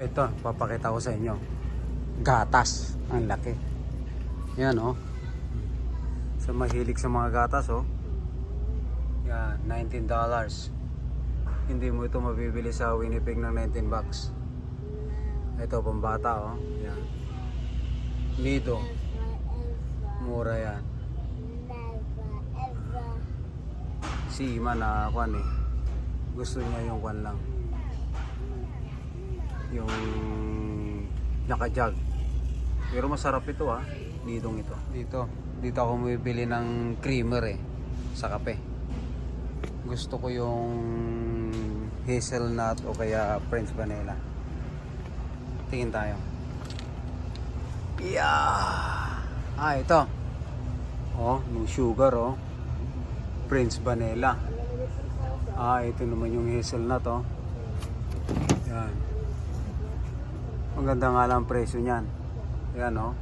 Ito, papakita ko sa inyo. Gatas. Ang laki. Yan, oh. Sa mahilig sa mga gatas, oh. Yan, $19. Hindi mo ito mabibili sa Winnipeg ng $19. Ito, pambata, oh. Yan. Dito. Mura yan. Si Iman na kwan eh. Gusto niya yung kwan lang. Yung naka-jug. Pero masarap ito ah. Nitong ito. Dito ako bumibili ng creamer eh. Sa kape. Gusto ko yung hazelnut o kaya French vanilla. Tingin tayo. Yeah! Ah, ito. Oh, no sugar oh. French vanilla. Ah, ito naman yung hazelnut oh. Yan. Ang ganda nga lang presyo niyan. Yan oh.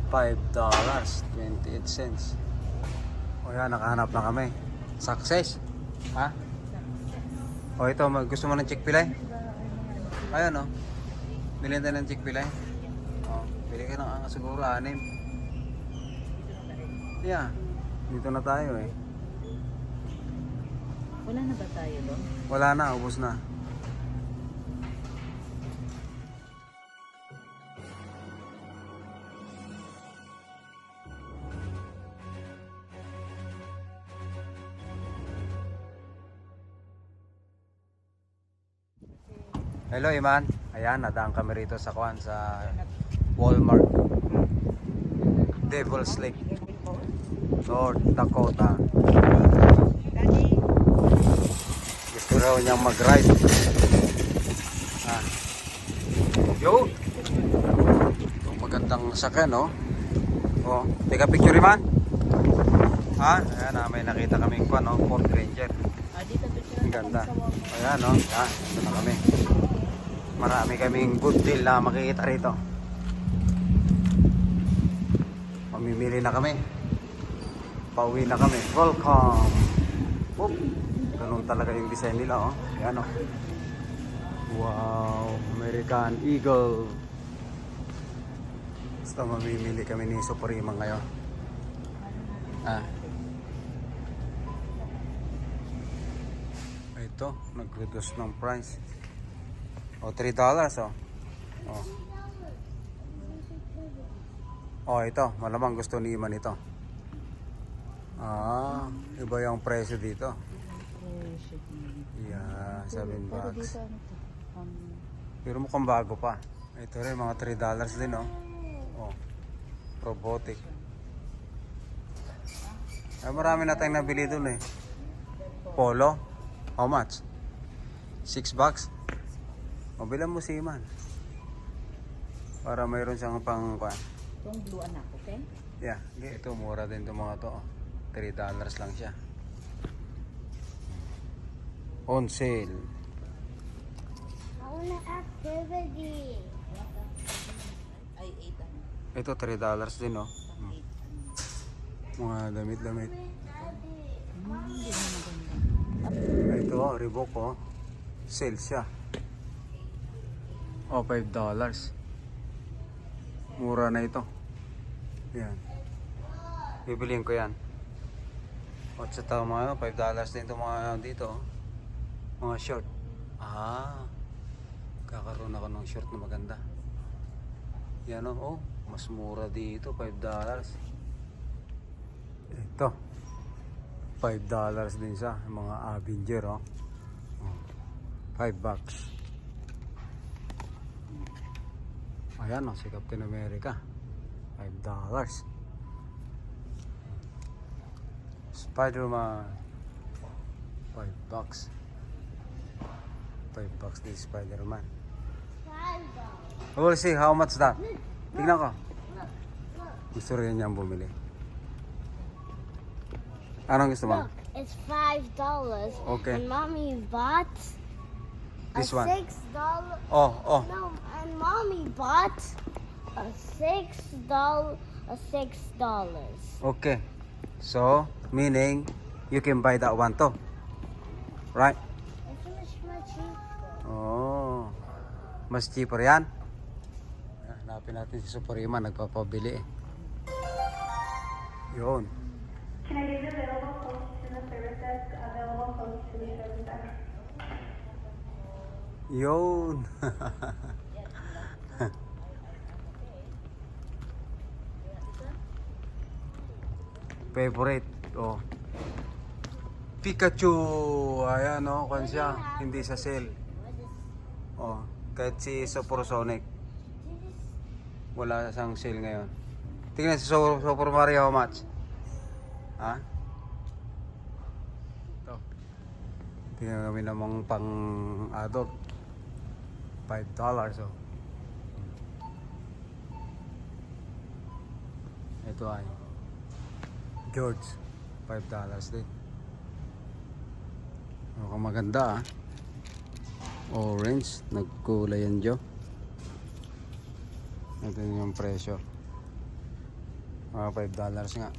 $5.28. O yan, nakahanap na kami. Success. Ha? O ito, gusto mo ng Chick-fil-A? Ayan oh. Bilhin tayo ng Chick-fil-A. O, bili ka ng siguro 6. Yeah. Dito na tayo eh. Wala na ba tayo doon? Wala na, ubos na. Hello Iman. Ayan, nadaan kami rito sa Kwan sa Walmart. Devil's Lake, North Dakota. Gusto raw niyang mag-ride. Ah. Yo! Itong magandang sakyan, no? Oh, teka picture Iman. Ha? Ayan, may nakita kaming Kwan, no? Ford Ranger. Dito picture. Ang ganda. Ayan, no? Ah, ito na kami. Marami kaming good deal na makikita rito. Mamimili na kami. Pauwi na kami. Welcome. Oop. Ganun talaga yung design nila, oh. Ayan, oh. Wow, American Eagle. Basta mamimili kami ni Suprema ngayon. Ah. Ito, nag-reduce ng price. Oh, $3 oh. Oh. Oh, ito, malamang gusto ni Iman ito. Ah, iba yung presyo dito. Yeah, $7. Pero mukhang bago pa. Ito rin, mga $3 din oh. Oh. Robotic. Ay, marami na tayong nabili dun eh. Polo. How much? $6? Mabilan mo si Iman. Para mayroon siyang pang kwan. Itong blue anak, okay? Yeah, ito mura din itong mga to. $3 lang siya. On sale. I want an activity. Ay, 8 ano. Ito $3 din oh. Mga damit-damit. Ito oh, Reebok oh. Sale siya. Oh, $5. Mura na ito. Yan. Bibiliin ko yan. At sa tao mga $5 din ito mga dito. Mga short. Ah. Kakaroon ako ng short na maganda. Yan oh. Mas mura dito. $5. Ito. $5 din siya. Mga Avenger oh. $5. Ayan o, si Captain America. $5. Spider-Man. $5. $5 din Spider-Man. We'll see how much that. Tingnan ko. Gusto rin niyang bumili. Anong gusto mo? Look, it's $5. Okay. And mommy bought This a one. $6. Oh. No, and mommy bought a $6. Okay. So, meaning you can buy that one too. Right? I finished my cheese. Oh. Mas cheaper yan. Hanapin natin si Suprema, nagpapabili eh. Yun. Can I get available close to the service desk? Available close to the service desk. Yun. Favorite. Oh. Pikachu. Ayan oh, kung siya. Hindi sa sale. Oh, kahit si Supersonic. Wala siyang sale ngayon. Tingnan si Super Mario, how much? Ha? Ito. Tingnan kami namang pang adult. $5 oh. Ito ay George. $5 din. Mukhang maganda ah. Orange. Nagkulay yan, Joe. Ito yung presyo. Mga $5 nga.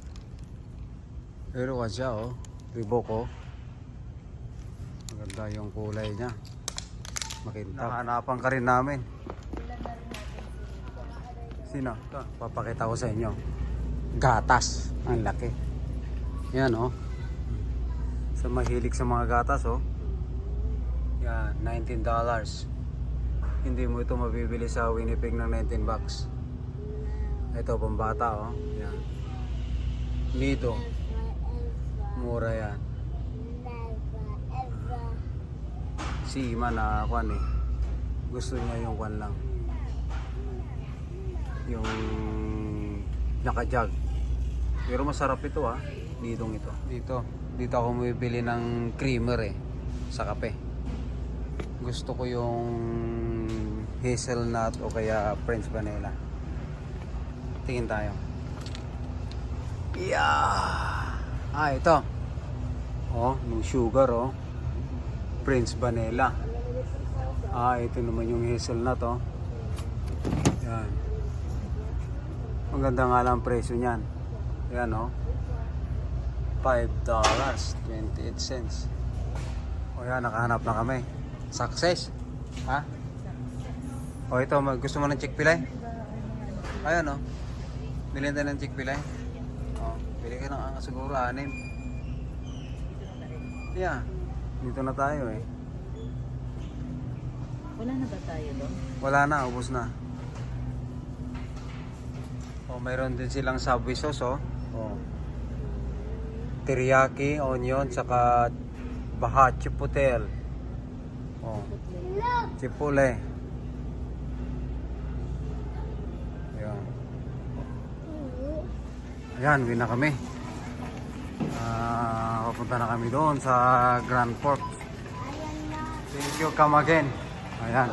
Pero kasi siya oh. Reebok oh. Maganda yung kulay niya. Makintab. Nakahanapan ka rin namin. Sino? Ito, papakita ko sa inyo. Gatas. Ang laki. Yan oh. Sa mahilig sa mga gatas oh. Yan, $19. Hindi mo ito mabibili sa Winnipeg ng $19. Ito pambata oh. Yan. Dito. Mura yan. Si Ima na kwan eh. Gusto niya yung kwan lang. Yung naka-jug. Pero masarap ito ah. Ditong ito. Dito ako bumibili ng creamer eh. Sa kape. Gusto ko yung hazelnut o kaya French vanilla. Tingin tayo. Yeah! Ah, ito. Oh, no sugar oh. French vanilla. Ah, ito naman yung hazelnut oh. Yan. Ang ganda nga lang presyo niyan. Yan oh. $5.28. O yan, nakahanap na kami. Success. Ha? O ito, gusto mo ng Chick-fil-A? Ayan o. Bilhin tayo ng Chick-fil-A. O, bili ka ng siguro 6. Yeah. Dito na tayo eh. Wala na ba tayo doon? Wala na, ubos na. O, mayroon din silang Subway sauce o. O. Teriyaki, onion, saka baha, chipotle. Oh. Chipotle. Ayan. Ayan, win na kami. Papunta na kami doon sa Grand Forks. Thank you, come again. Ayan.